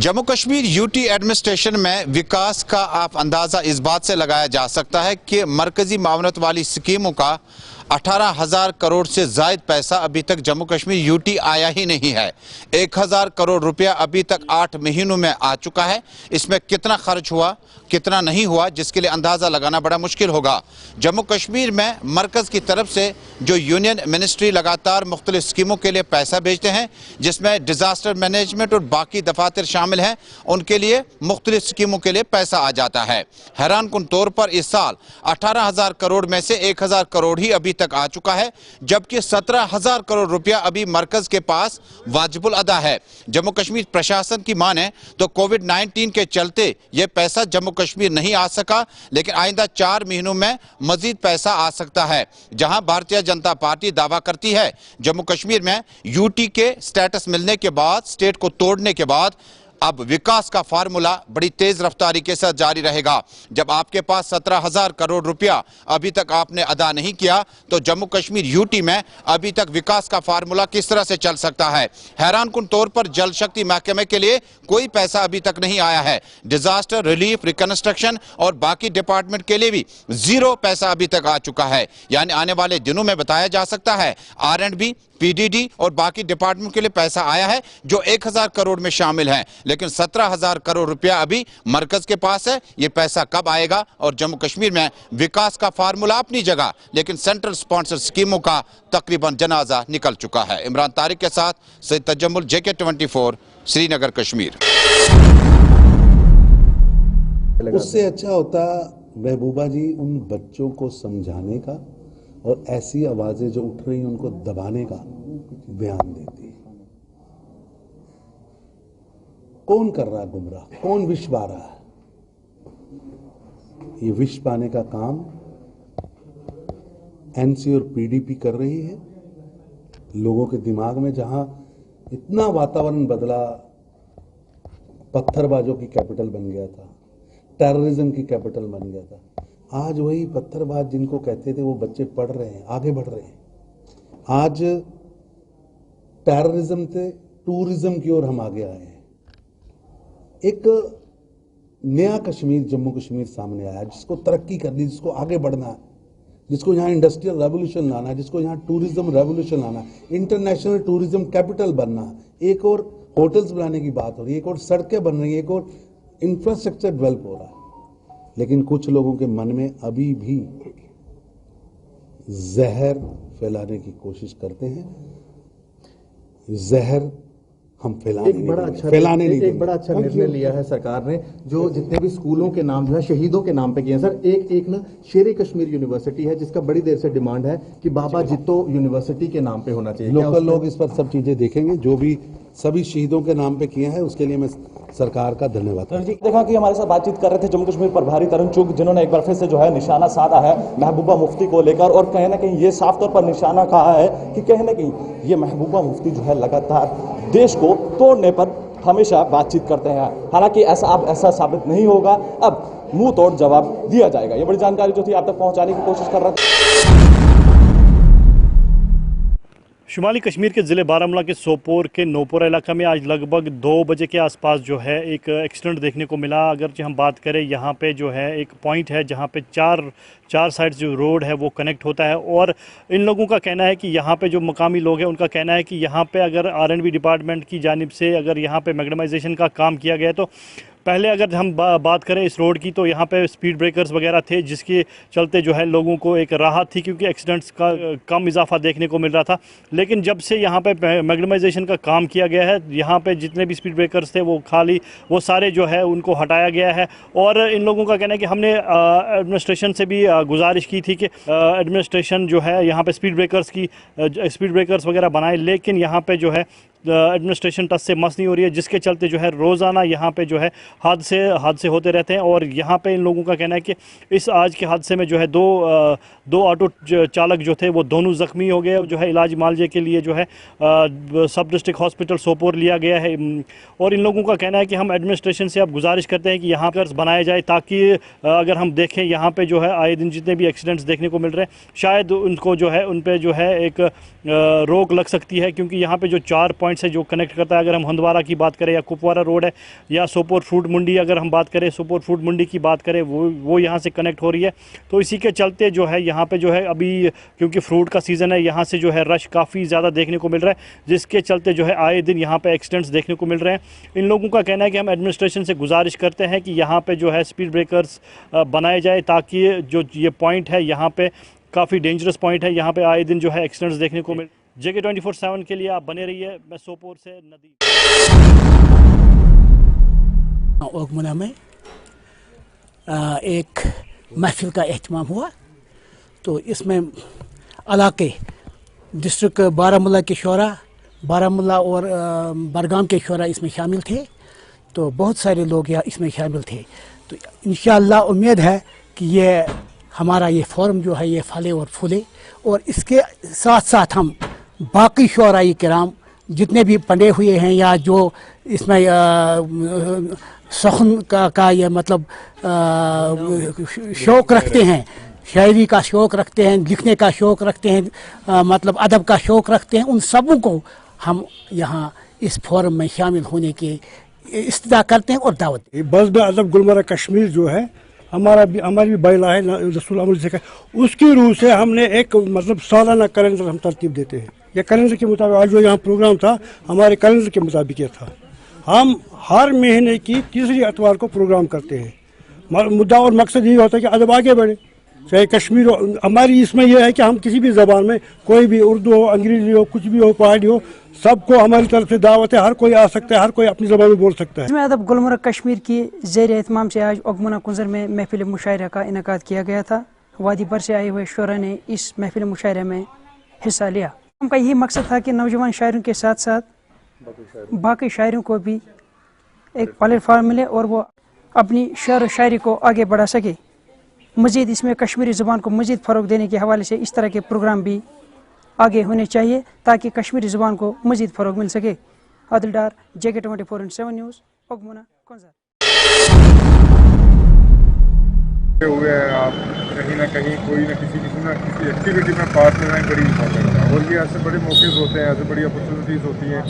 Jammu Kashmir UT administration में विकास का आप अंदाजा इस बात से लगाया जा सकता है कि मरकजी मावनत वाली स्कीमों का 18,000 करोड़ से जायद पैसा अभी तक जम्मू कश्मीर यूटी आया ही नहीं है। 1,000 करोड़ रुपया अभी तक 8 महीनों में आ चुका है। इसमें कितना खर्च हुआ कितना नहीं हुआ जिसके लिए अंदाजा लगाना बड़ा मुश्किल होगा। जम्मू कश्मीर में मरकज की तरफ से जो यूनियन मिनिस्ट्री लगातार मुख्तलिफ स्कीमों के लिए पैसा भेजते हैं, जिसमें डिजास्टर मैनेजमेंट और बाकी दफातर शामिल हैं, उनके लिए मुख्तलिफ स्कीमों के लिए पैसा आ जाता है। हैरान कुन तौर पर इस साल 18,000 करोड़ में से 1,000 करोड़ ही अभी तक आ चुका है, जबकि 17,000 करोड़ रुपया अभी मरकज के पास वाजिबुल अदा है। जम्मू कश्मीर प्रशासन की माने तो कोविड-19 के चलते यह पैसा जम्मू कश्मीर नहीं आ सका, लेकिन आइंदा 4 महीनों में मजीद पैसा आ सकता है। जहां भारतीय जनता पार्टी दावा करती है जम्मू कश्मीर में यूटी के स्टेटस मिलने के बाद, स्टेट को तोड़ने के बाद अब विकास का फार्मूला बड़ी तेज रफ्तारी के साथ जारी रहेगा। जब आपके पास 17,000 करोड़ रुपया अभी तक आपने अदा नहीं किया तो जम्मू कश्मीर यूटी में अभी तक विकास का फार्मूला किस तरह से चल सकता है। हैरान कुन तौर पर जल शक्ति महकमे के लिए कोई पैसा अभी तक नहीं आया है। डिजास्टर रिलीफ, रिकंस्ट्रक्शन और बाकी डिपार्टमेंट के लिए भी जीरो पैसा अभी तक आ चुका है। यानी आने वाले दिनों में बताया जा सकता है R&B, PDD और बाकी डिपार्टमेंट के लिए पैसा आया है जो 1,000 करोड़ में शामिल है, लेकिन 17,000 करोड़ रुपया अभी मरकज के पास है। ये पैसा कब आएगा? और जम्मू कश्मीर में विकास का फार्मूला अपनी जगह, लेकिन सेंट्रल स्पॉन्सर स्कीमों का तकरीबन जनाजा निकल चुका है। इमरान तारिक के साथ सैयद तजम्मुल, JK24, श्रीनगर, कश्मीर। उससे अच्छा होता महबूबा जी उन बच्चों को समझाने का और ऐसी आवाजें जो उठ रही हैं उनको दबाने का बयान देती। कौन कर रहा है गुमराह, कौन विष पा रहा है? ये विष पाने का काम NC और PDP कर रही है। लोगों के दिमाग में जहां इतना वातावरण बदला, पत्थरबाजों की कैपिटल बन गया था, टेररिज्म की कैपिटल बन गया था, आज वही पत्थरबाज जिनको कहते थे वो बच्चे पढ़ रहे हैं, आगे बढ़ रहे हैं। आज टेररिज्म से टूरिज्म की ओर हम आगे आए हैं। एक नया कश्मीर, जम्मू कश्मीर सामने आया जिसको तरक्की करनी, जिसको आगे बढ़ना है, जिसको यहाँ इंडस्ट्रियल रेवोल्यूशन लाना है, जिसको यहाँ टूरिज्म रेवोल्यूशन लाना है, इंटरनेशनल टूरिज्म कैपिटल बनना है। एक और होटल्स बनाने की बात हो रही है, एक और सड़कें बन रही है, एक और इंफ्रास्ट्रक्चर डेवलप हो रहा है। लेकिन कुछ लोगों के मन में अभी भी जहर फैलाने की कोशिश करते हैं। जहर हम फैलाने नहीं देंगे। एक बड़ा अच्छा निर्णय लिया है सरकार ने, जो जितने भी स्कूलों के नाम जो है शहीदों के नाम पे किए हैं। सर, एक ना शेर कश्मीर यूनिवर्सिटी है जिसका बड़ी देर से डिमांड है कि बाबा जित्तो यूनिवर्सिटी के नाम पे होना चाहिए। लोकल लोग इस पर सब चीजें देखेंगे, जो भी सभी शहीदों के नाम पे किए हैं उसके लिए मैं सरकार का धन्यवाद। देखा कि हमारे साथ बातचीत कर रहे थे जम्मू कश्मीर प्रभारी तरुण चुग, जिन्होंने एक बार फिर से जो है निशाना साधा है महबूबा मुफ्ती को लेकर, और कहीं ना कहीं ये साफ तौर पर निशाना कहा है कि कहीं ना कहीं ये महबूबा मुफ्ती जो है लगातार देश को तोड़ने पर हमेशा बातचीत करते हैं। हालांकि ऐसा साबित नहीं होगा, अब मुंह तोड़ जवाब दिया जाएगा। ये बड़ी जानकारी जो थी आप तक पहुंचाने की कोशिश कर रहा था। शुमाली कश्मीर के ज़िले बारामूला के सोपोर के नोपोरा इलाका में आज लगभग 2 बजे के आसपास जो है एक एक्सीडेंट देखने को मिला। अगर हम बात करें, यहाँ पे जो है एक पॉइंट है जहाँ पे चार साइड जो रोड है वो कनेक्ट होता है, और इन लोगों का कहना है कि यहाँ पे जो मकामी लोग हैं उनका कहना है कि यहाँ पे अगर R&B डिपार्टमेंट की जानिब से अगर यहाँ पे मैग्नेमाइजेशन का काम किया गया है, तो पहले अगर हम बात करें इस रोड की तो यहाँ पे स्पीड ब्रेकर्स वगैरह थे, जिसके चलते जो है लोगों को एक राहत थी, क्योंकि एक्सीडेंट्स का कम इजाफा देखने को मिल रहा था। लेकिन जब से यहाँ पे मैग्नेमाइजेशन का काम किया गया है, यहाँ पे जितने भी स्पीड ब्रेकर्स थे वो सारे जो है उनको हटाया गया है। और इन लोगों का कहना है कि हमने एडमिनिस्ट्रेशन से भी गुजारिश की थी कि एडमिनिस्ट्रेशन जो है यहाँ पे स्पीड ब्रेकर्स वगैरह बनाए, लेकिन यहाँ पे जो है एडमिनिस्ट्रेशन टच से मस नहीं हो रही है, जिसके चलते जो है रोज़ाना यहाँ पे जो है हादसे होते रहते हैं। और यहाँ पे इन लोगों का कहना है कि इस आज के हादसे में जो है दो ऑटो चालक जो थे वो दोनों ज़ख्मी हो गए, जो है इलाज मालजे के लिए जो है सब डिस्ट्रिक्ट हॉस्पिटल सोपोर लिया गया है। और इन लोगों का कहना है कि हम एडमिनिस्ट्रेशन से अब गुजारिश करते हैं कि यहाँ पर बनाए जाए, ताकि अगर हम देखें यहाँ पे जो है आए दिन जितने भी एक्सीडेंट्स देखने को मिल रहे हैं, शायद उनको जो है उन पर जो है एक रोक लग सकती है, क्योंकि यहाँ पे जो 4 पॉइंट्स है जो कनेक्ट करता है। अगर हम हंदवारा की बात करें या कुपवारा रोड है या सोपोर फ्रूट मंडी, अगर हम बात करें सोपोर फ्रूट मंडी की बात करें, वो यहाँ से कनेक्ट हो रही है। तो इसी के चलते जो है यहाँ पे जो है अभी क्योंकि फ्रूट का सीज़न है, यहाँ से जो है रश काफ़ी ज़्यादा देखने को मिल रहा है, जिसके चलते जो है आए दिन यहाँ पे एक्सीडेंट्स देखने को मिल रहे हैं। इन लोगों का कहना है कि हम एडमिनिस्ट्रेशन से गुजारिश करते हैं कि यहाँ पे जो है स्पीड ब्रेकर्स बनाए जाए, ताकि जो ये पॉइंट है यहाँ पे काफ़ी डेंजरस पॉइंट है, यहाँ पे आए दिन जो है एक्सीडेंट्स देखने को मिल। JK 24/7 के लिए आप बने रहिए। मैं सोपोर से नदी ओगमुना में एक महफिल का एहतमाम हुआ। तो इसमें इलाके डिस्ट्रिक्ट बारामूला के शोरा, बारामूला और बडगाम के शोरा इसमें शामिल थे। तो बहुत सारे लोग यहाँ इसमें शामिल थे। तो इंशाअल्लाह उम्मीद है कि ये हमारा ये फोरम जो है ये फले और फूले, और इसके साथ साथ हम बाकी शोराई किराम जितने भी पढ़े हुए हैं या जो इसमें सखन का ये मतलब शौक़ रखते हैं, शायरी का शौक़ रखते हैं, लिखने का शौक़ रखते हैं, मतलब अदब का शौक़ रखते हैं, उन सबों को हम यहाँ इस फोरम में शामिल होने की इस्तिदा करते हैं और दावत। बस में अदब गुलमर्ग कश्मीर जो है हमारी भी बैला है रसूल अमल से, उसकी रूह से हमने एक मतलब सालाना कैलेंडर हम तरतीब देते हैं। ये कैलेंडर के मुताबिक आज जो यहाँ प्रोग्राम था हमारे कैलेंडर के मुताबिक ये था। हम हर महीने की तीसरी इतवार को प्रोग्राम करते हैं। मुद्दा और मकसद यही होता है कि अदब आगे बढ़े, चाहे कश्मीर हो। हमारी इसमें यह है कि हम किसी भी ज़बान में, कोई भी उर्दू हो, अंग्रेज़ी हो, कुछ भी हो, पहाड़ी हो, सबको हमारी तरफ से दावत है। हर कोई आ सकता है, हर कोई अपनी ज़बान में बोल सकता है। इसमें अदब गुलमर्ग कश्मीर की ज़ेर एहतमाम से आज ओगमुना कुंजर में महफिल मुशायरा का इनेकाद किया गया था। वादी भर से आए हुए शोरा ने इस महफिल मुशायरे में हिस्सा लिया। उनका यही मकसद था कि नौजवान शायरों के साथ साथ बाकी शायरों को भी एक प्लेटफार्म मिले और वो अपनी शेर व शायरी को आगे बढ़ा सके। मज़ीद इसमें कश्मीरी ज़ुबान को मज़ीद फ़रोग़ देने के हवाले से इस तरह के प्रोग्राम भी आगे होने चाहिए ताकि कश्मीरी ज़ुबान को मज़ीद फ़रोग़ मिल सके। आदिल डार, JK 24/7 न्यूज़, ओगमुना कुंजर। हुए हैं आप कहीं ना कहीं कोई ना किसी एक्टिविटी में पार्ट लेना बड़ी इंपॉर्टेंट है। और ये ऐसे बड़े मौकेज़ होते हैं, ऐसे बड़ी अपॉर्चुनिटीज़ होती हैं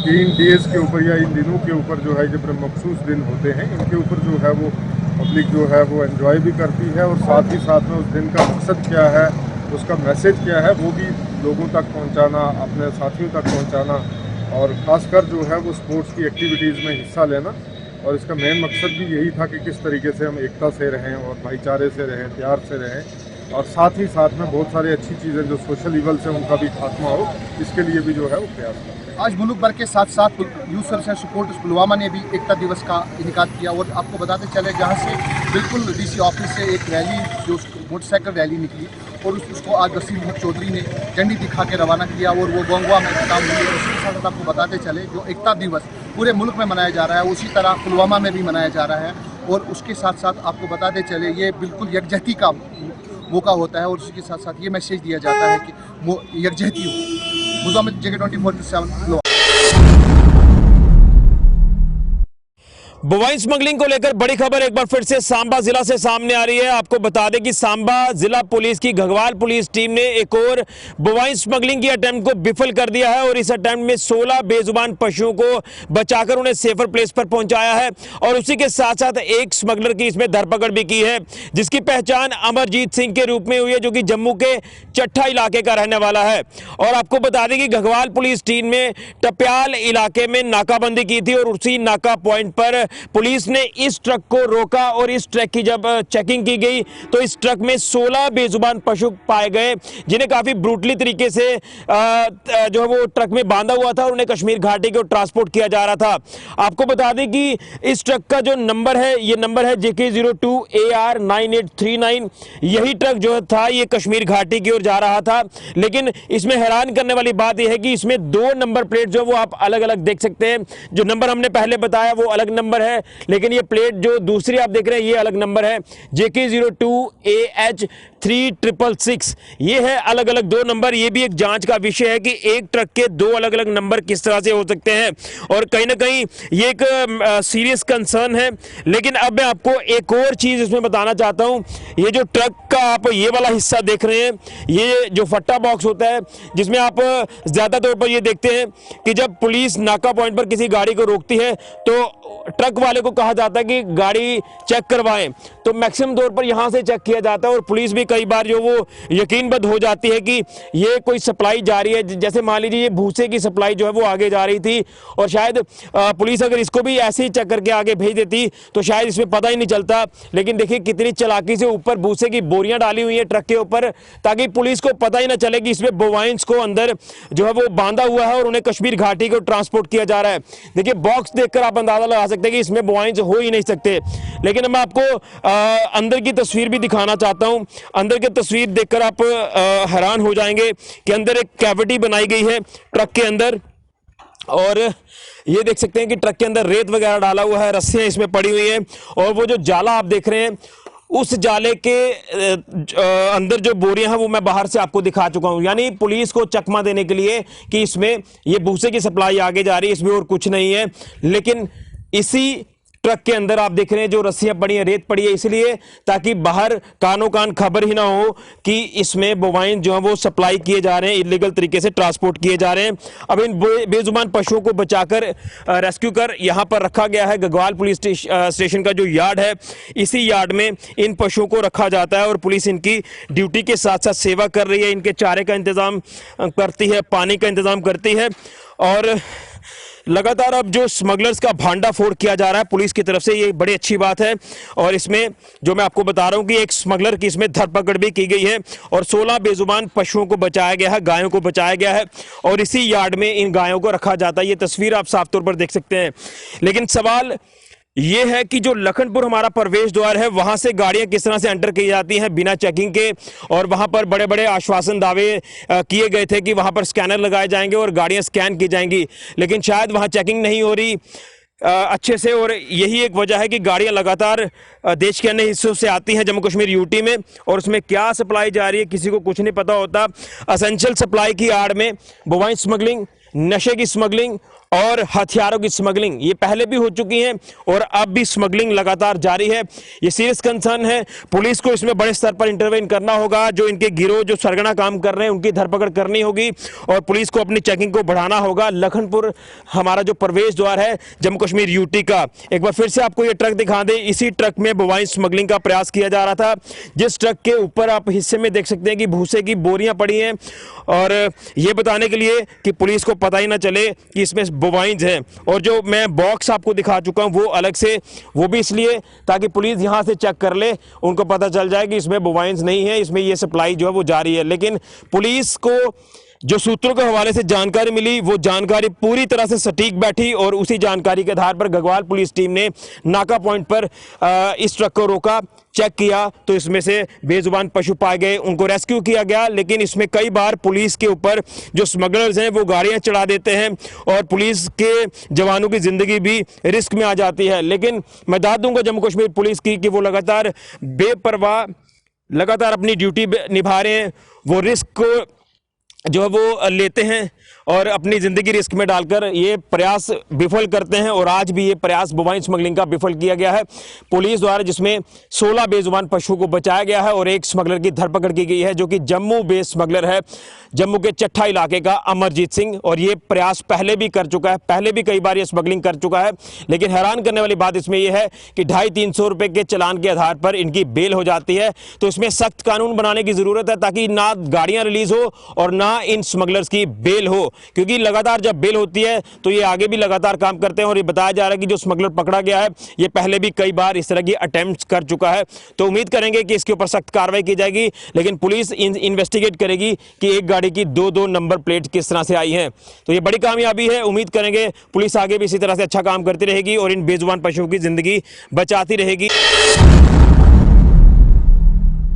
कि इन डेज़ के ऊपर या इन दिनों के ऊपर जो है जब मखसूस दिन होते हैं, इनके ऊपर जो है वो पब्लिक जो है वो एंजॉय भी करती है, और साथ ही साथ में उस दिन का मकसद क्या है, उसका मैसेज क्या है, वो भी लोगों तक पहुँचाना, अपने साथियों तक पहुँचाना, और ख़ासकर जो है वो स्पोर्ट्स की एक्टिविटीज़ में हिस्सा लेना। और इसका मेन मकसद भी यही था कि किस तरीके से हम एकता से रहें और भाईचारे से रहें, प्यार से रहें, और साथ ही साथ में बहुत सारी अच्छी चीज़ें जो सोशल ईवल से उनका भी खात्मा हो, इसके लिए भी जो है वो प्रयास करते हैं। आज मुल्क भर के साथ साथ यूथ सर्विस सपोर्ट पुलवामा ने भी एकता दिवस का इनेकाद किया। और आपको बताते चले जहाँ से बिल्कुल DC ऑफिस से एक रैली, जो मोटरसाइकिल रैली निकली, और उसको आज वसीम मोहम्मद चौधरी ने झंडी दिखा के रवाना किया, और वो गोंगवा में खत्म हुई। और उसके साथ आपको बताते चले जो एकता दिवस पूरे मुल्क में मनाया जा रहा है, उसी तरह पुलवामा में भी मनाया जा रहा है। और उसके साथ साथ आपको बताते चले ये बिल्कुल यकजहती का मौका होता है, और उसी के साथ साथ ये मैसेज दिया जाता है कि वो यकजहती हो। मुजामिल, JK 24/7। बोवाइन स्मगलिंग को लेकर बड़ी खबर एक बार फिर से सांबा जिला से सामने आ रही है। आपको बता दें कि सांबा जिला पुलिस की घगवाल पुलिस टीम ने एक और बोवाइन स्मगलिंग की अटेम्प्ट को विफल कर दिया है, और इस अटेम्प्ट में 16 बेजुबान पशुओं को बचाकर उन्हें सेफर प्लेस पर पहुंचाया है। और उसी के साथ साथ एक स्मगलर की इसमें धरपकड़ भी की है, जिसकी पहचान अमरजीत सिंह के रूप में हुई है, जो कि जम्मू के चट्ठा इलाके का रहने वाला है। और आपको बता दें कि घगवाल पुलिस टीम ने टप्याल इलाके में नाकाबंदी की थी, और उसी नाका पॉइंट पर पुलिस ने इस ट्रक को रोका, और इस ट्रक की जब चेकिंग की गई तो इस ट्रक में 16 बेजुबान पशु पाए गए, जिन्हें काफी ब्रूटली तरीके से जो है वो ट्रक में बांधा हुआ था और उन्हें कश्मीर घाटी को ट्रांसपोर्ट किया जा रहा था। आपको बता दें कि इस ट्रक का जो नंबर है, ये नंबर है JK02 AR 9839। यही ट्रक जो था ये कश्मीर घाटी की ओर जा रहा था, लेकिन इसमें हैरान करने वाली बात यह है कि इसमें 2 नंबर प्लेट जो वो आप अलग अलग देख सकते हैं। जो नंबर हमने पहले बताया वो अलग नंबर है, लेकिन ये प्लेट जो दूसरी आप देख रहे हैं ये अलग नंबर है, JK02AH 3666। ये है अलग अलग दो नंबर। ये भी एक जांच का विषय है कि एक ट्रक के दो अलग अलग नंबर किस तरह से हो सकते हैं, और कहीं ना कहीं ये एक सीरियस कंसर्न है। लेकिन अब मैं आपको एक और चीज़ इसमें बताना चाहता हूँ। ये जो ट्रक का आप ये वाला हिस्सा देख रहे हैं, ये जो फट्टा बॉक्स होता है, जिसमें आप ज़्यादा तौर पर ये देखते हैं कि जब पुलिस नाका पॉइंट पर किसी गाड़ी को रोकती है तो ट्रक वाले को कहा जाता है कि गाड़ी चेक करवाएं, तो मैक्सिमम तौर पर यहां से चेक किया जाता है। और पुलिस भी कई बार जो वो यकीनबद्ध हो जाती है कि ये कोई सप्लाई जा रही है। जैसे मान लीजिए ये भूसे की सप्लाई जो है वो आगे जा रही थी, और शायद पुलिस अगर इसको भी ऐसे ही चेक करके आगे भेज देती तो शायद इसमें पता ही नहीं चलता। लेकिन देखिए कितनी चालाकी से ऊपर भूसे की बोरियां डाली हुई है ट्रक के ऊपर, ताकि पुलिस को पता ही ना चले कि इसमें बोवाइंस को अंदर जो है वो बांधा हुआ है और उन्हें कश्मीर घाटी को ट्रांसपोर्ट किया जा रहा है। देखिए बॉक्स देखकर आप अंदाजा लगा सकते हैं कि इसमें बोवाइंस हो ही नहीं सकते। लेकिन मैं आपको अंदर की तस्वीर भी दिखाना चाहता हूं। अंदर की तस्वीर देखकर आप हैरान हो जाएंगे कि अंदर एक कैविटी बनाई गई है ट्रक के अंदर, और ये देख सकते हैं कि ट्रक के अंदर रेत वगैरह डाला हुआ है, रस्सियां इसमें पड़ी हुई हैं, और वो जो जाला आप देख रहे हैं उस जाले के अंदर जो बोरियां हैं वो मैं बाहर से आपको दिखा चुका हूं। यानी पुलिस को चकमा देने के लिए कि इसमें ये भूसे की सप्लाई आगे जा रही है, इसमें और कुछ नहीं है। लेकिन इसी ट्रक के अंदर आप देख रहे हैं जो रस्सियां पड़ी हैं, रेत पड़ी है, इसलिए ताकि बाहर कानों कान खबर ही ना हो कि इसमें बोवाइन जो है वो सप्लाई किए जा रहे हैं, इलीगल तरीके से ट्रांसपोर्ट किए जा रहे हैं। अब इन बेजुबान पशुओं को बचाकर रेस्क्यू कर यहां पर रखा गया है। गगवाल पुलिस स्टेशन का जो यार्ड है, इसी यार्ड में इन पशुओं को रखा जाता है, और पुलिस इनकी ड्यूटी के साथ साथ सेवा कर रही है। इनके चारे का इंतजाम करती है, पानी का इंतजाम करती है, और लगातार अब जो स्मगलर्स का भांडाफोड़ किया जा रहा है पुलिस की तरफ से, ये बड़ी अच्छी बात है। और इसमें जो मैं आपको बता रहा हूं कि एक स्मगलर की इसमें धरपकड़ भी की गई है, और 16 बेजुबान पशुओं को बचाया गया है, गायों को बचाया गया है, और इसी यार्ड में इन गायों को रखा जाता है। ये तस्वीर आप साफ तौर पर देख सकते हैं। लेकिन सवाल ये है कि जो लखनपुर हमारा प्रवेश द्वार है, वहां से गाड़ियां किस तरह से एंटर की जाती हैं बिना चेकिंग के, और वहां पर बड़े बड़े आश्वासन दावे किए गए थे कि वहां पर स्कैनर लगाए जाएंगे और गाड़ियां स्कैन की जाएंगी, लेकिन शायद वहां चेकिंग नहीं हो रही अच्छे से। और यही एक वजह है कि गाड़ियां लगातार देश के अन्य हिस्सों से आती हैं जम्मू कश्मीर यूटी में, और उसमें क्या सप्लाई जा रही है किसी को कुछ नहीं पता होता। असेंशियल सप्लाई की आड़ में बोवाइन स्मगलिंग, नशे की स्मगलिंग और हथियारों की स्मगलिंग ये पहले भी हो चुकी हैं, और अब भी स्मगलिंग लगातार जारी है। ये सीरियस कंसर्न है। पुलिस को इसमें बड़े स्तर पर इंटरवेन करना होगा। जो इनके गिरोह जो सरगना काम कर रहे हैं उनकी धरपकड़ करनी होगी, और पुलिस को अपनी चेकिंग को बढ़ाना होगा। लखनपुर हमारा जो प्रवेश द्वार है जम्मू कश्मीर यूटी का, एक बार फिर से आपको ये ट्रक दिखा दें। इसी ट्रक में बोवाइन स्मगलिंग का प्रयास किया जा रहा था, जिस ट्रक के ऊपर आप हिस्से में देख सकते हैं कि भूसे की बोरियां पड़ी हैं, और ये बताने के लिए कि पुलिस को पता ही ना चले कि इसमें बोवाइंस हैं। और जो मैं बॉक्स आपको दिखा चुका हूं वो अलग से, वो भी इसलिए ताकि पुलिस यहां से चेक कर ले, उनको पता चल जाए कि इसमें बोवाइंस नहीं है, इसमें ये सप्लाई जो है वो जारी है। लेकिन पुलिस को जो सूत्रों के हवाले से जानकारी मिली वो जानकारी पूरी तरह से सटीक बैठी, और उसी जानकारी के आधार पर गगवाल पुलिस टीम ने नाका पॉइंट पर इस ट्रक को रोका, चेक किया, तो इसमें से बेजुबान पशु पाए गए, उनको रेस्क्यू किया गया। लेकिन इसमें कई बार पुलिस के ऊपर जो स्मगलर्स हैं वो गाड़ियां चढ़ा देते हैं, और पुलिस के जवानों की जिंदगी भी रिस्क में आ जाती है। लेकिन मैं दाद दूंगा जम्मू कश्मीर पुलिस की कि वो लगातार बेपरवाह लगातार अपनी ड्यूटी निभा रहे हैं। वो रिस्क को जो है वो लेते हैं और अपनी ज़िंदगी रिस्क में डालकर ये प्रयास विफल करते हैं, और आज भी ये प्रयास बोवाइन स्मगलिंग का विफल किया गया है पुलिस द्वारा, जिसमें 16 बेजुबान पशुओं को बचाया गया है, और एक स्मगलर की धरपकड़ की गई है जो कि जम्मू बेस्ड स्मगलर है, जम्मू के चट्ठा इलाके का अमरजीत सिंह। और ये प्रयास पहले भी कर चुका है, पहले भी कई बार ये स्मगलिंग कर चुका है। लेकिन हैरान करने वाली बात इसमें यह है कि 250-300 रुपये के चालान के आधार पर इनकी बेल हो जाती है। तो इसमें सख्त कानून बनाने की ज़रूरत है, ताकि ना गाड़ियाँ रिलीज़ हो और ना इन स्मगलर्स की बेल हो, क्योंकि लगातार जब बेल होती है तो ये आगे भी लगातार काम करते हैं। और ये बताया जा रहा है कि जो स्मगलर पकड़ा गया है ये पहले भी कई बार इस तरह की अटेम्प्ट कर चुका है। तो उम्मीद करेंगे कि इसके ऊपर सख्त कार्रवाई की जाएगी, लेकिन पुलिस इन्वेस्टिगेट करेगी कि एक गाड़ी की 2-2 नंबर प्लेट किस तरह से आई है। तो ये बड़ी कामयाबी है। उम्मीद करेंगे पुलिस आगे भी इसी तरह से अच्छा काम करती रहेगी और इन बेजुबान पशुओं की जिंदगी बचाती रहेगी।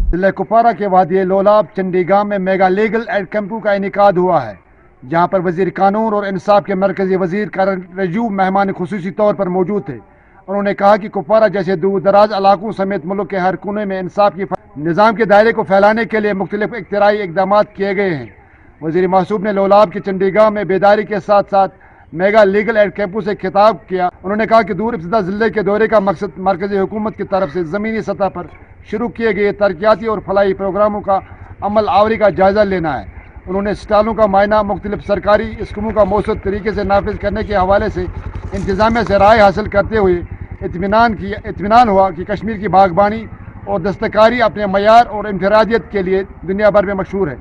जिला कुपवारा के वादी लोलाब चंडीगांव में मेगा लीगल एड कैंपों का इनेकाद हुआ है, जहां पर वजीर कानून और इंसाफ के मरकजी वजीर करण रिजिजू मेहमान खुसूसी तौर पर मौजूद थे। उन्होंने कहा कि कुपवारा जैसे दूर दराज इलाकों समेत मुल्क के हर कोने में इंसाफ की निज़ाम के दायरे को फैलाने के लिए मुख्तलिफ इख्तिराई इक़दाम किए गए हैं। वज़ीर मौसूफ ने लोलाब के चंडीगढ़ में बेदारी के साथ साथ मेगा लीगल एड कैंपों से खिताब किया। उन्होंने कहा कि दूर इब्तिदा ज़िले के दौरे का मकसद मरकज़ी हुकूमत की तरफ से ज़मीनी सतह पर शुरू किए गए तरक्याती और फलाही प्रोग्रामों का अमल आवरी का जायज़ा लेना है। उन्होंने स्टालों का मायना मुख्तलिफ सरकारी स्कीमों का मौसूद तरीके से नाफिज करने के हवाले से इंतज़ामिया से राय हासिल करते हुए इत्मीनान हुआ कि कश्मीर की बागबानी और दस्तकारी अपने मयार और इंफरादियत के लिए दुनिया भर में मशहूर है।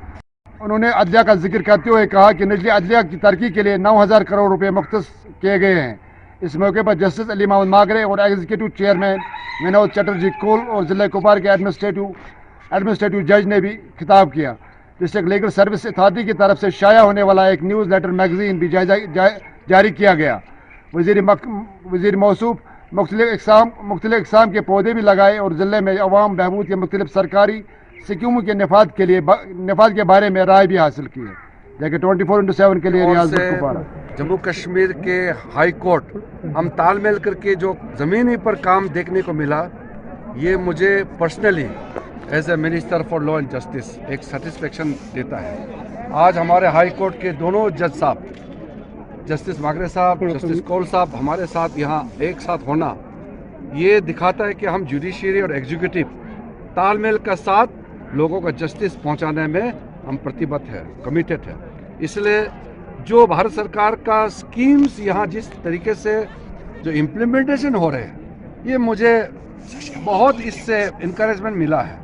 उन्होंने अदलिया का जिक्र करते हुए कहा कि निचली अदलिया की तरक्की के लिए 9000 करोड़ रुपए मुख्तस किए गए हैं। इस मौके पर जस्टिस अली मोहम्मद मागरे और एग्जीक्यूटिव चेयरमैन विनोद चटर्जी कोल और जिला कुपवारा के एडमिनिस्ट्रेटिव जज ने भी खिताब किया। डिस्ट्रिक्ट लीगल सर्विस अथॉरिटी की तरफ से शाया होने वाला एक न्यूज़ लेटर मैगजीन भी जारी किया गया। वज़ीर मौसूफ मुख्तलिफ इक़साम के पौधे भी लगाए और ज़िले में अवाम बहबूद के मुख्तलिफ सरकारी स्कीमों के नफाज के बारे में राय भी हासिल की है। जैसे 24/7 के लिए रियाज कुपवारा। जम्मू कश्मीर के हाई कोर्ट हम तालमेल करके जो ज़मीनी पर काम देखने को मिला, ये मुझे personally as a minister for law and justice एक सेटिस्फेक्शन देता है। आज हमारे हाई कोर्ट के दोनों जज साहब, जस्टिस मागरे साहब, जस्टिस कौल साहब हमारे साथ यहाँ एक साथ होना, ये दिखाता है कि हम जुडिशरी और एग्जीक्यूटिव तालमेल के साथ लोगों को जस्टिस पहुँचाने में हम प्रतिबद्ध है, कमिटेड है। इसलिए जो भारत सरकार का स्कीम्स यहाँ जिस तरीके से जो इम्प्लीमेंटेशन हो रहे हैं, ये मुझे बहुत इससे इनकरेजमेंट मिला है।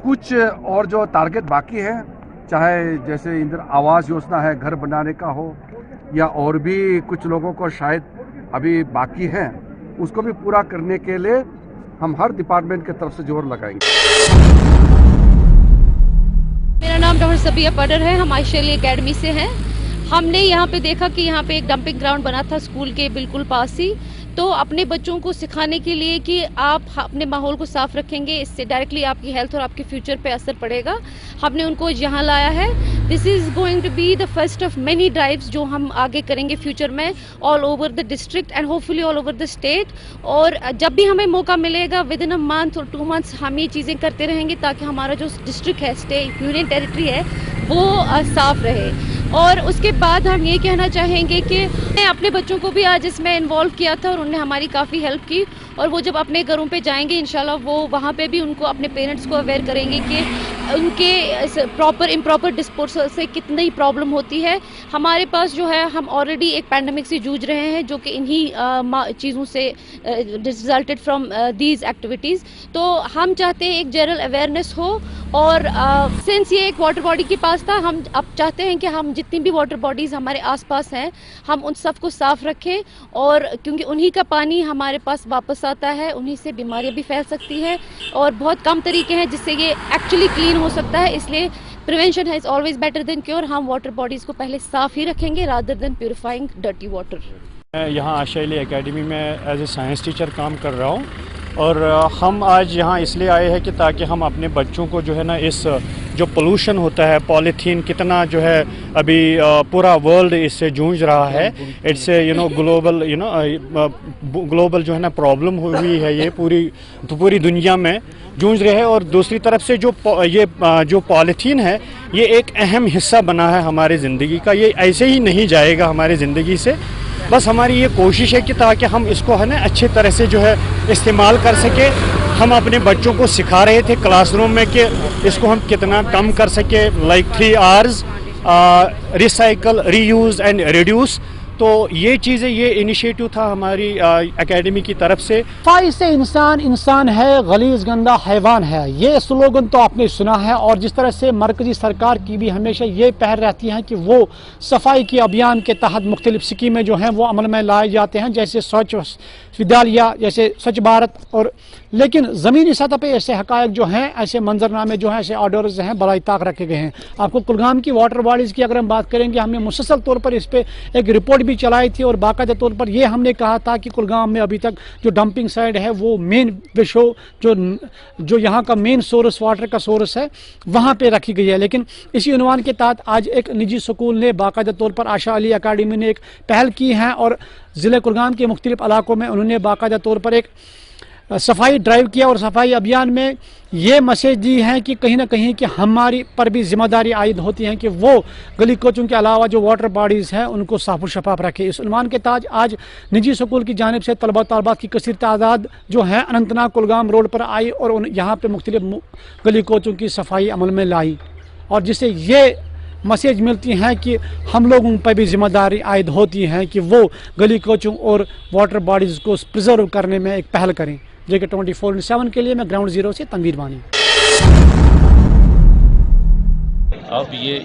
कुछ और जो टारगेट बाकी है, चाहे जैसे इंदिरा आवास योजना है, घर बनाने का हो, या और भी कुछ लोगों को शायद अभी बाकी है, उसको भी पूरा करने के लिए हम हर डिपार्टमेंट की तरफ से जोर लगाएंगे। मेरा नाम डॉक्टर सबिया पडर है, हम आयशा एकेडमी से हैं। हमने यहाँ पे देखा कि यहाँ पे एक डंपिंग ग्राउंड बना था स्कूल के बिल्कुल पास ही, तो अपने बच्चों को सिखाने के लिए कि आप अपने माहौल को साफ रखेंगे, इससे डायरेक्टली आपकी हेल्थ और आपके फ्यूचर पे असर पड़ेगा। हमने उनको यहाँ लाया है। This is going to be the first of many drives जो हम आगे करेंगे फ्यूचर में all over the district and hopefully all over the state. और जब भी हमें मौका मिलेगा विद इन अ मंथ और 2 मंथ्स हम ये चीज़ें करते रहेंगे ताकि हमारा जो डिस्ट्रिक्ट है, स्टेट यूनियन टेरिटरी है, वो साफ रहे। और उसके बाद हम ये कहना चाहेंगे कि मैं अपने बच्चों को भी आज इसमें इन्वॉल्व किया था और उन्होंने हमारी काफ़ी हेल्प की। और वो जब अपने घरों पे जाएंगे इंशाल्लाह वो वहाँ पे भी उनको अपने पेरेंट्स को अवेयर करेंगे कि उनके प्रॉपर इम्प्रॉपर डिस्पोजल से कितनी प्रॉब्लम होती है। हमारे पास जो है, हम ऑलरेडी एक पैंडमिक से जूझ रहे हैं जो कि इन्हीं चीज़ों से रिजल्टेड फ्रॉम दीज एक्टिविटीज़। तो हम चाहते हैं एक जनरल अवेयरनेस हो। और सिंस ये एक वाटर बॉडी के पास था, हम अब चाहते हैं कि हम जितनी भी वाटर बॉडीज़ हमारे आसपास हैं हम उन सब को साफ रखें। और क्योंकि उन्हीं का पानी हमारे पास वापस आता है, उन्हीं से बीमारियां भी फैल सकती हैं और बहुत कम तरीके हैं जिससे ये एक्चुअली क्लीन हो सकता है। इसलिए प्रिवेंशन है is always better than cure. हम वाटर बॉडीज़ को पहले साफ ही रखेंगे rather than purifying dirty water. मैं यहाँ आयशा एकेडमी में एज ए साइंस टीचर काम कर रहा हूँ और हम आज यहाँ इसलिए आए हैं कि ताकि हम अपने बच्चों को जो है ना, इस जो पोल्यूशन होता है, पॉलीथीन कितना जो है अभी पूरा वर्ल्ड इससे जूझ रहा है, इट्स ग्लोबल जो है ना प्रॉब्लम हुई है, ये पूरी दुनिया में जूझ रहे हैं। और दूसरी तरफ से जो पॉलीथीन है ये एक अहम हिस्सा बना है हमारी ज़िंदगी का, ये ऐसे ही नहीं जाएगा हमारी ज़िंदगी से। बस हमारी ये कोशिश है कि ताकि हम इसको है ना अच्छे तरह से जो है इस्तेमाल कर सके। हम अपने बच्चों को सिखा रहे थे क्लासरूम में कि इसको हम कितना कम कर सके, like 3 R's, recycle, reuse and reduce. तो ये चीज़ें, ये इनिशिएटिव था हमारी एकेडमी की तरफ से। सफाई से इंसान है, गलीज गंदा हैवान है, ये स्लोगन तो आपने सुना है। और जिस तरह से मरकजी सरकार की भी हमेशा ये पहल रहती है कि वो सफाई के अभियान के तहत मुख्तलिफ स्कीमें जो हैं वो अमल में लाए जाते हैं, जैसे स्वच्छ विद्यालय, जैसे स्वच्छ भारत। और लेकिन ज़मीनी सतह पे ऐसे हकायक जो हैं, ऐसे मंजरनामे जो हैं, ऐसे ऑर्डर्स हैं बराए ताक रखे गए हैं। आपको कुलगाम की वाटर बॉडीज़ की अगर हम बात करेंगे, हमने मुसलसल तौर पर इस पर एक रिपोर्ट भी चलाई थी और बाकायदा तौर पर ये हमने कहा था कि कुलगाम में अभी तक जो डंपिंग साइड है वो मेन विशो जो यहाँ का मेन सोर्स वाटर का सोर्स है वहाँ पे रखी गई है। लेकिन इसी उन्वान के तहत आज एक निजी स्कूल ने बाकायदा तौर पर आशा अली एकेडमी ने एक पहल की है और ज़िले कुलगाम के मुख्तलिफ इलाकों में उन्होंने बाकायदा तौर पर एक सफाई ड्राइव किया और सफाई अभियान में ये मैसेज दी है कि कहीं ना कहीं कि हमारी पर भी जिम्मेदारी आयद होती है कि वो गली कोचों के अलावा जो वाटर बॉडीज़ हैं उनको साफ और शफाफ रखे। इस उन्वान के ताज आज निजी स्कूल की जानिब से तलबा तलबात की कसीर तादाद जो है अनंतनाग कुलगाम रोड पर आई और यहाँ पर मुख्तलिफ गली कोचों की सफाई अमल में लाई, और जिससे ये मैसेज मिलती हैं कि हम लोगों पर भी जिम्मेदारी आयद होती है कि वो गली कोचों और वाटर बॉडीज़ को प्रिजर्व करने में एक पहल करें। जेके 24/7 के लिए मैं ग्राउंड जीरो से तनवीर वानी। अब ये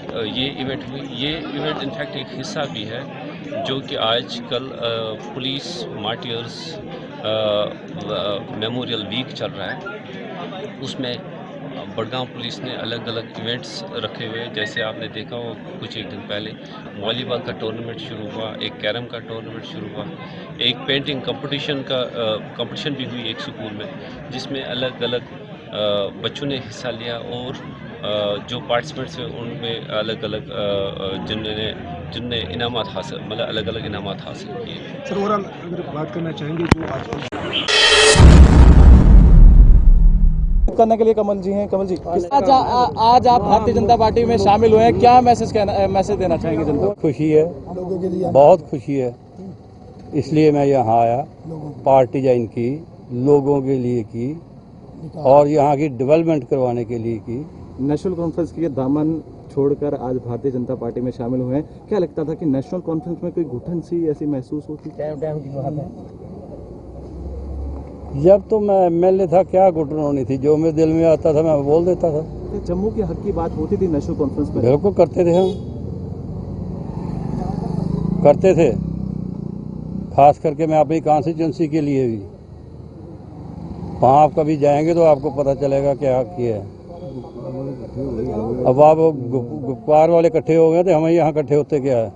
इवेंट हुई, ये इवेंट इनफैक्ट एक हिस्सा भी है जो कि आजकल पुलिस मार्टियर्स मेमोरियल वीक चल रहा है, उसमें बड़गांव पुलिस ने अलग अलग इवेंट्स रखे हुए, जैसे आपने देखा हो कुछ एक दिन पहले वॉलीबॉल का टूर्नामेंट शुरू हुआ, एक कैरम का टूर्नामेंट शुरू हुआ, एक पेंटिंग कंपटीशन भी हुई एक स्कूल में, जिसमें अलग अलग बच्चों ने हिस्सा लिया और जो पार्टिसिपेंट्स हैं उनमें अलग अलग जिनने इनामात हासिल, मतलब अलग अलग इनामात हासिल किए। सर ओवरऑल अगर बात करना चाहेंगे जो आज करने के लिए कमल जी हैं। कमल जी, आज आप भारतीय जनता पार्टी में शामिल हुए हैं, क्या मैसेज देना चाहेंगे जनता को? खुशी है, बहुत खुशी है, इसलिए मैं यहाँ आया, पार्टी ज्वाइन की, लोगों के लिए की और यहाँ की डेवलपमेंट करवाने के लिए की। नेशनल कॉन्फ्रेंस के दामन छोड़कर आज भारतीय जनता पार्टी में शामिल हुए हैं, क्या लगता था कि नेशनल कॉन्फ्रेंस में कोई घुटन सी ऐसी महसूस होती? जब तो मैं एमएलए था क्या घुटन होनी थी, जो मेरे दिल में आता था मैं बोल देता था। जम्मू के हक की बात होती थी नेशनल कॉन्फ्रेंस में? बिल्कुल करते थे, हम करते थे, खास करके मैं अपनी कॉन्स्टिट्यूंसी के लिए भी। वहाँ आप कभी जाएंगे तो आपको पता चलेगा क्या किया है। अब आप गुप्कार वाले इकट्ठे हो गए तो हमें यहाँ इकट्ठे होते क्या है?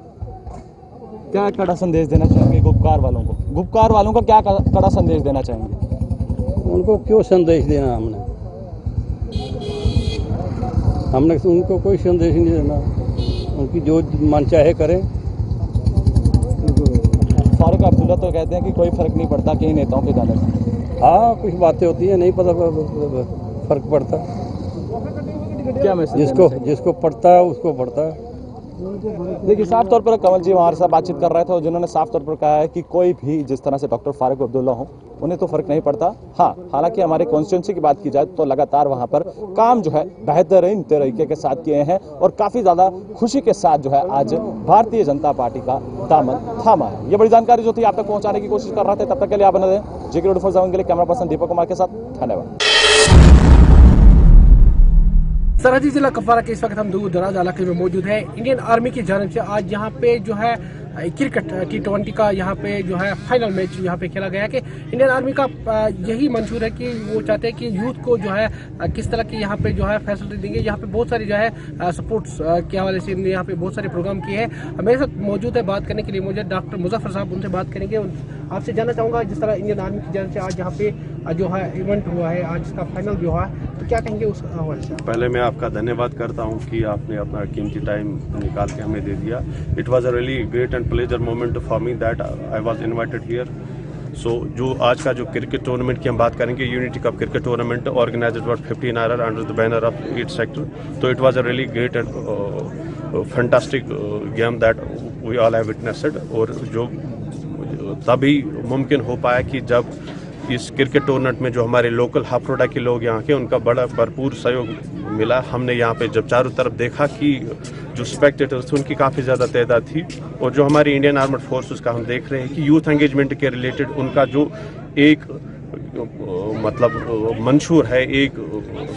क्या कड़ा संदेश देना चाहेंगे गुप्कार वालों को? गुप्कार वालों को क्या कड़ा संदेश देना चाहेंगे? उनको क्यों संदेश देना? हमने उनको कोई संदेश नहीं देना, उनकी जो मन चाहे करें। फारूक अब्दुल्ला तो कहते हैं कि कोई फर्क नहीं पड़ता कई नेताओं के जाने से। हाँ, कुछ बातें होती हैं, नहीं पता फर्क पड़ता। क्या मैसेज? जिसको पड़ता है उसको पड़ता है। देखिए, साफ तौर पर कमल जी हमारे साथ बातचीत कर रहे थे और जिन्होंने साफ तौर पर कहा है कि कोई भी जिस तरह से डॉक्टर फारूक अब्दुल्ला हो उन्हें तो फर्क नहीं पड़ता। हाँ, हालांकि हमारे कॉन्स्टिट्यूंसी की बात की जाए तो लगातार वहां पर काम जो है बेहतरीन तरीके के साथ किए हैं और काफी ज्यादा खुशी के साथ जो है आज भारतीय जनता पार्टी का दामन थामा है। ये बड़ी जानकारी जो थी आप तक पहुंचाने की कोशिश कर रहे थे, तब तक के लिए आप बने रहें। जेके 24/7 के लिए कैमरा पर्सन दीपक कुमार के साथ, धन्यवाद। सरहदी जिला कुपवारा के इस वक्त हम दूर दराज इलाके में मौजूद है। इंडियन आर्मी की जानिब से आज यहाँ पे जो है क्रिकेट T20 का यहाँ पे जो है फाइनल मैच यहाँ पे खेला गया कि इंडियन आर्मी का यही मंशूर है कि वो चाहते हैं कि यूथ को जो है किस तरह की यहाँ पे जो है फैसिलिटी देंगे। यहाँ पे बहुत सारी जो है स्पोर्ट्स के हवाले से यहाँ पे बहुत सारे प्रोग्राम किए हैं। मेरे साथ मौजूद है बात करने के लिए मुझे डॉक्टर मुजफ्फर साहब, उनसे बात करेंगे। आपसे जानना चाहूँगा जिस तरह इंडियन आर्मी की जानिब से आज यहाँ पे जो है इवेंट हुआ है, आज इसका फाइनल भी हुआ है, तो क्या कहेंगे उस हवाले से? पहले मैं आपका धन्यवाद करता हूं कि आपने अपना कीमती टाइम निकाल के हमें दे दिया। It was a really great and pleasure moment for me that I was invited here. So जो आज का जो क्रिकेट टूर्नामेंट की हम बात करेंगे, unity cup cricket tournament organised for 15 hour under the banner of 8 sector. तो it was a really great and fantastic game that we all have witnessed. और जो तभी मुमकिन हो पाया कि जब इस क्रिकेट टूर्नामेंट में जो हमारे लोकल हाफरोडा के लोग यहाँ के, उनका बड़ा भरपूर सहयोग मिला। हमने यहाँ पे जब चारों तरफ देखा कि जो स्पेक्टेटर्स थे उनकी काफ़ी ज़्यादा तादाद थी, और जो हमारी इंडियन आर्मड फोर्सेस का हम देख रहे हैं कि यूथ एंगेजमेंट के रिलेटेड उनका जो एक मतलब मंशूर है, एक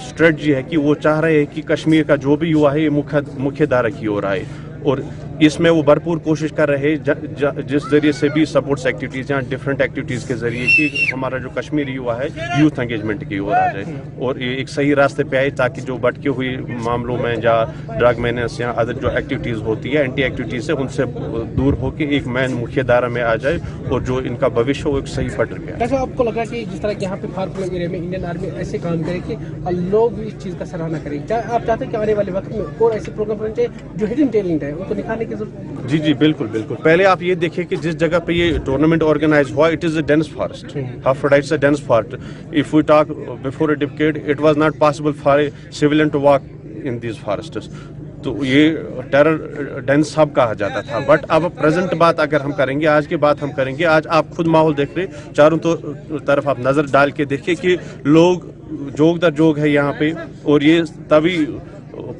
स्ट्रेटजी है कि वो चाह रहे हैं कि कश्मीर का जो भी युवा है ये मुख्य धारा की ओर आए, और इसमें वो भरपूर कोशिश कर रहे हैं जिस जरिए से भी सपोर्ट्स एक्टिविटीज़ या डिफरेंट एक्टिविटीज़ के जरिए कि हमारा जो कश्मीरी युवा है यूथ एंगेजमेंट की ओर आ जाए और ये एक सही रास्ते पे आए, ताकि जो भटके हुए मामलों में या ड्रग मेनेस या अदर जो एक्टिविटीज़ होती है, एंटी एक्टिविटीज़ है, उनसे दूर होकर एक मैन मुख्य धारा में आ जाए और जो इनका भविष्य वो एक सही पटल पे आए। कैसे आपको लग रहा है कि जिस तरह यहाँ पे फारूक एरिया में इंडियन आर्मी ऐसे काम करे कि लोग इस चीज़ का सराहना करें? क्या आप चाहते हैं कि आने वाले वक्त में और ऐसे प्रोग्राम होने चाहिए जो हिडन टैलेंट है उनको निखारने की जरूरत? जी जी बिल्कुल बिल्कुल। पहले आप ये देखिए कि जिस जगह पे ये टूर्नामेंट ऑर्गेनाइज हुआ, it is a dense forest, हाफ्रोडाइट्स a dense forest. If we talk before a decade, it was not possible for a civilian to walk in these forests. तो ये टेरर डेंस हब कहा जाता था। But अब present बात अगर हम करेंगे, आज की बात हम करेंगे, आज आप खुद माहौल देख रहे, चारों तरफ आप नज़र डाल के देखिए कि लोग जोग दर जोग है यहाँ पे। और ये तभी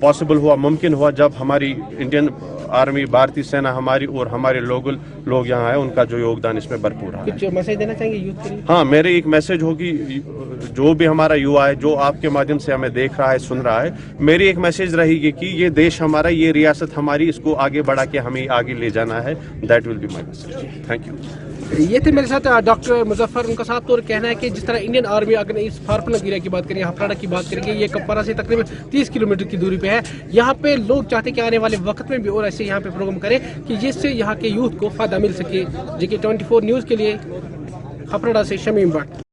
पॉसिबल हुआ, मुमकिन हुआ, जब हमारी इंडियन आर्मी, भारतीय सेना हमारी और हमारे लोग यहाँ है, उनका जो योगदान इसमें भरपूर है। कुछ मैसेज देना चाहेंगे यूथ के लिए? हाँ, मेरे एक मैसेज होगी, जो भी हमारा युवा है, जो आपके माध्यम से हमें देख रहा है, सुन रहा है, मेरी एक मैसेज रहेगी कि ये देश हमारा, ये रियासत हमारी, इसको आगे बढ़ा के हमें आगे ले जाना है। That will be my message. Thank you. ये थे मेरे साथ डॉक्टर मुजफ्फर। उनका साफ तौर कहना है कि जिस तरह इंडियन आर्मी, अगर इस फारपनगर एरिया की बात करें, हाफराडा की बात करेंगे, ये कपवारा से तकरीबन 30 किलोमीटर की दूरी पे है। यहाँ पे लोग चाहते कि आने वाले वक्त में भी और ऐसे यहाँ पे प्रोग्राम करें कि जिससे यहाँ के यूथ को फायदा मिल सके। JK24 न्यूज़ के लिए हाफराडा से शमीम भट्ट।